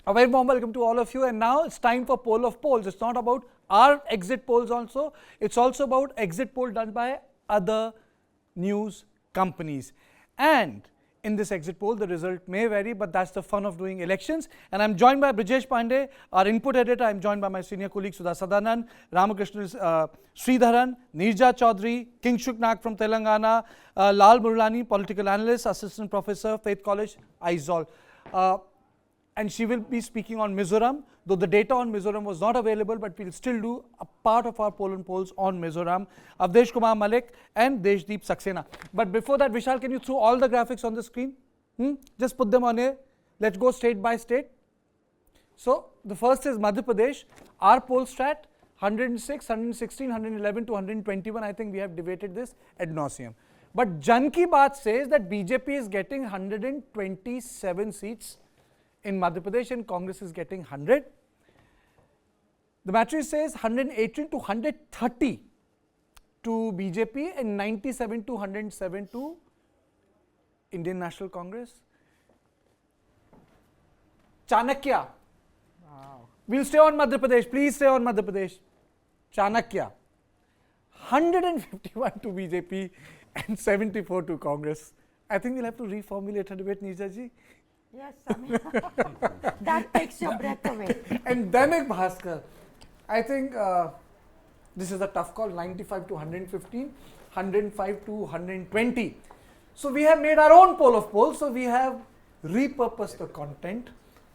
A very warm welcome to all of you, and now it's time for poll of polls. It's not about our exit polls also, it's also about exit poll done by other news companies. And in this exit poll, the result may vary, but that's the fun of doing elections. And I'm joined by Brijesh Pandey, our input editor. I'm joined by my senior colleagues Sudha Sadanand, Ramakrishna Sridharan, Neerja Chaudhary, Kingshuk Nag from Telangana, Lal Murlani, political analyst, assistant professor, Faith College, Aizawl. And she will be speaking on Mizoram, though the data on Mizoram was not available, but we'll still do a part of our poll and polls on Mizoram. Avdesh Kumar Malik and Deshdeep Saxena. But before that, Vishal, can you throw all the graphics on the screen? Just put them on here. Let's go state by state. So the first is Madhya Pradesh. Our poll strat, 106, 116, 111 to 121. I think we have debated this ad nauseum. But Jan Ki Baat says that BJP is getting 127 seats in Madhya Pradesh and Congress is getting 100. The matrix says 118 to 130 to BJP and 97 to 107 to Indian National Congress. Chanakya. Wow. We'll stay on Madhya Pradesh. Please stay on Madhya Pradesh. Chanakya. 151 to BJP and 74 to Congress. I think we'll have to reformulate a debate, Neerja ji. Yes, I mean, that takes your breath away. And Dainik Bhaskar, I think this is a tough call, 95 to 115, 105 to 120. So we have made our own poll of polls, so we have repurposed the content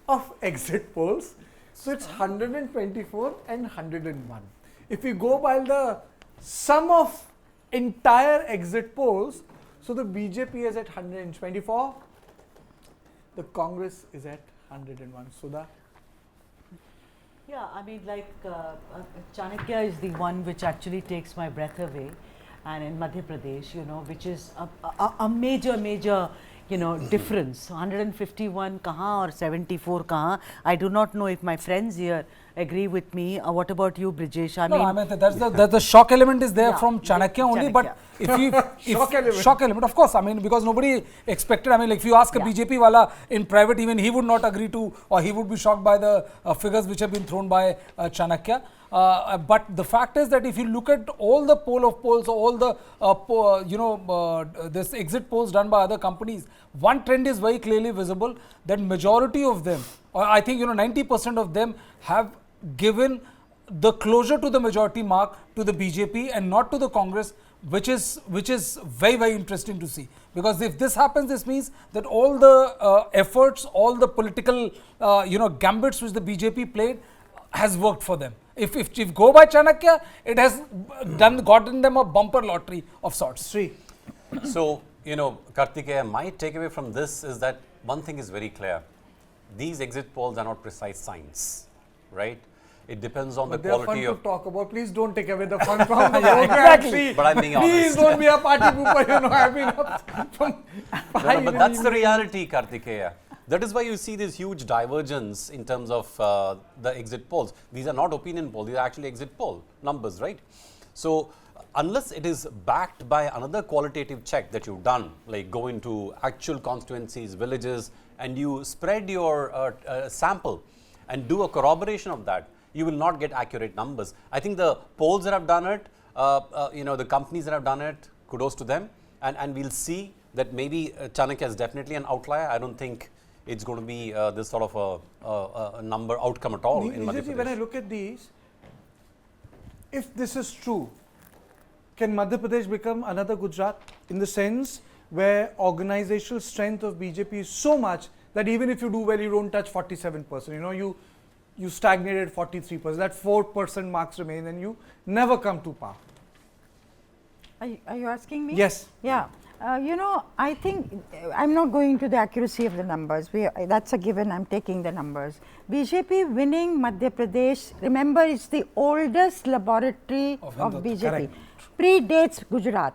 of exit polls. So it's 124 and 101. If we go by the sum of entire exit polls, so the BJP is at 124, the Congress is at 101. Sudha? Yeah, I mean, like Chanakya is the one which actually takes my breath away, and in Madhya Pradesh, you know, which is a major, you know, difference. 151 kahan or 74 kahan. I do not know if my friends here agree with me. What about you, Brijesh? I mean, that's the shock element is there, yeah, from Chanakya only, Chanakya. but if shock element, of course, I mean, because nobody expected, I mean, like if you ask a BJP wala in private, even he would not agree to, or he would be shocked by the figures which have been thrown by Chanakya. But the fact is that if you look at all the poll of polls, all the this exit polls done by other companies, one trend is very clearly visible, that majority of them, or I think 90% of them have given the closure to the majority mark to the BJP and not to the Congress, which is very interesting to see. Because if this happens, this means that all the efforts, all the political gambits which the BJP played has worked for them. If go by Chanakya, it has gotten them a bumper lottery of sorts. Sri. So, Kartikeya, my takeaway from this is that one thing is very clear. These exit polls are not precise science, right? It depends on the quality of... to talk about. Please don't take away the fun from the program. Exactly. But I'm being honest. Please don't be a party pooper, I've been up from... But that's the reality, Kartikeya. That is why you see this huge divergence in terms of the exit polls. These are not opinion polls, these are actually exit poll numbers, right? So, unless it is backed by another qualitative check that you've done, like go into actual constituencies, villages, and you spread your sample and do a corroboration of that, you will not get accurate numbers. I think the polls that have done it, the companies that have done it, kudos to them. And we'll see that maybe Chanakya is definitely an outlier. I don't think it's going to be this sort of a number outcome at all in Madhya Pradesh. When I look at these, if this is true, can Madhya Pradesh become another Gujarat in the sense where organizational strength of BJP is so much that even if you do well, you don't touch 47%. You stagnated 43%. That 4% marks remain and you never come to power. Are you asking me? Yes. Yeah. I think I'm not going to the accuracy of the numbers. That's a given. I'm taking the numbers. BJP winning Madhya Pradesh, remember, it's the oldest laboratory of BJP. Correct. Predates Gujarat.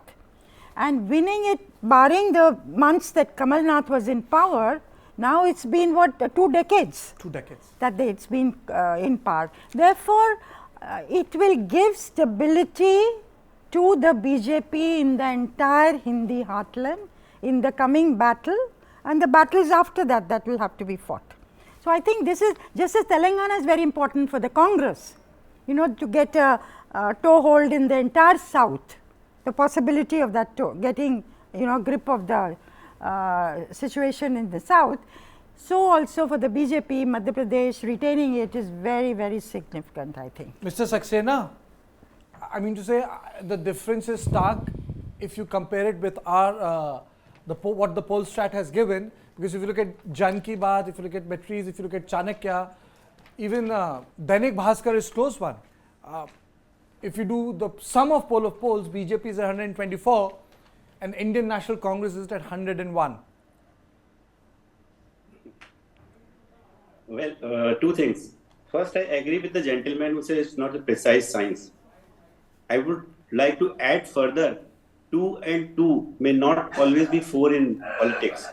And winning it, barring the months that Kamal Nath was in power, now it's been 2 decades? 2 decades. That it's been in power. Therefore, it will give stability to the BJP in the entire Hindi heartland in the coming battle, and the battles after that will have to be fought. So I think this is, just as Telangana is very important for the Congress, you know, to get a toehold in the entire South, the possibility of that getting, you know, grip of the situation in the South. So also for the BJP, Madhya Pradesh retaining it is very, very significant, I think. Mr. Saxena, I mean to say the difference is stark if you compare it with our what the poll strat has given, because if you look at Jan Ki Baat, if you look at Metri's, if you look at Chanakya, even Dainik Bhaskar is close one. If you do the sum of polls, BJP is at 124 and Indian National Congress is at 101. Well, two things. First, I agree with the gentleman who says it's not a precise science. I would like to add further, 2 and 2 may not always be 4 in politics.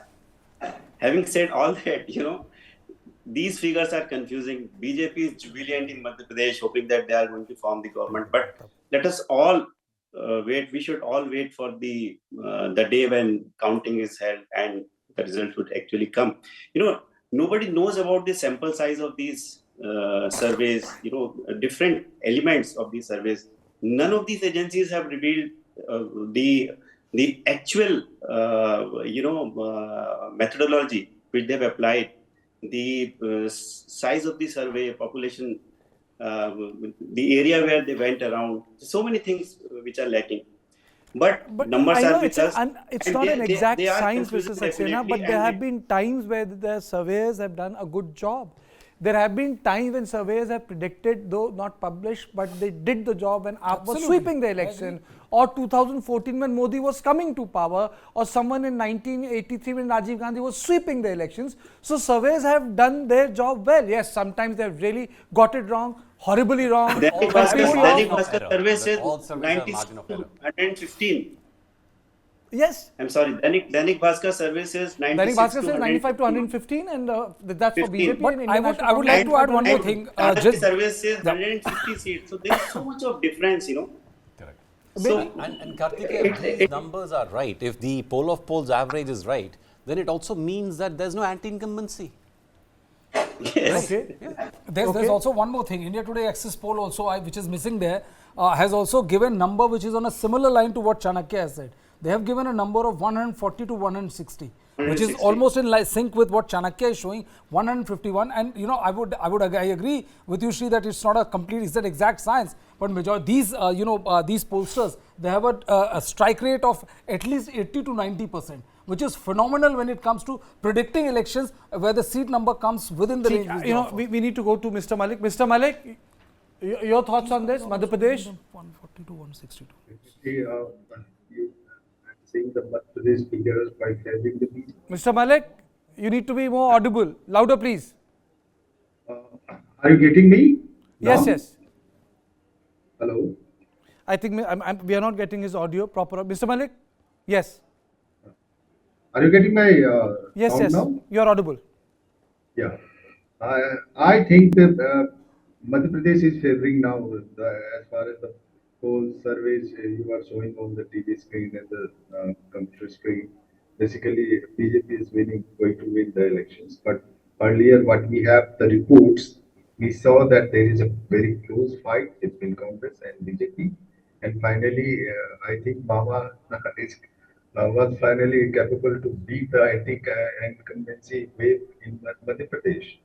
Having said all that, you know, these figures are confusing. BJP is jubilant in Madhya Pradesh, hoping that they are going to form the government. But let us all wait. We should all wait for the day when counting is held and the result would actually come. You know, nobody knows about the sample size of these surveys. You know, different elements of these surveys. None of these agencies have revealed the actual methodology which they've applied, the size of the survey, population, the area where they went around. So many things which are lacking. But numbers are with us. It's not an exact they are science, Mr. confusing Saxena, but definitely, there and have been times where the surveyors have done a good job. There have been times when surveyors have predicted, though not published, but they did the job when AAP was sweeping the election, or 2014 when Modi was coming to power, or someone in 1983 when Rajiv Gandhi was sweeping the elections. So surveyors have done their job well. Yes, sometimes they have really got it wrong, horribly wrong. Dainik Bhaskar survey says 96 to 115. Yes. I'm sorry, Dainik Bhaskar survey says 96 Dainik Bhaskar to says 95 to 115, and that's for 15. BJP. But and I Indian would National like to add Congress. one more thing. Another survey says 150 seats. So there is so much of difference, you know. Correct. So And Karthikeya, if these numbers are right, if the poll of polls average is right, then it also means that there's no anti-incumbency. yes. Okay. There's also one more thing. India Today Axis poll also, which is missing there, has also given number which is on a similar line to what Chanakya has said. They have given a number of 140 to 160, which is almost in sync with what Chanakya is showing, 151. And you know, I agree with you, Shri, that it's not a complete, it's an exact science. But majority these these pollsters, they have a strike rate of at least 80 to 90%. Which is phenomenal when it comes to predicting elections where the seat number comes within the range. You know, we need to go to Mr. Malik. Mr. Malik, your thoughts on this, Madhya Pradesh? 140 to 162. I'm saying the Madhya Pradesh figures by having the meeting. Mr. Malik, you need to be more audible. Louder, please. Are you getting me? Yes, now? yes. Hello? I think we are not getting his audio proper. Mr. Malik? Yes. Are you getting my Yes, sound yes. now? You are audible. Yeah. I think that Madhya Pradesh is favoring now as far as the whole surveys you are showing on the TV screen and the computer screen. Basically, BJP is going to win the elections. But earlier, what we have, the reports, we saw that there is a very close fight between Congress and BJP. And finally, I think Mama was finally capable to beat the anti-incumbency wave in Madhya Pradesh.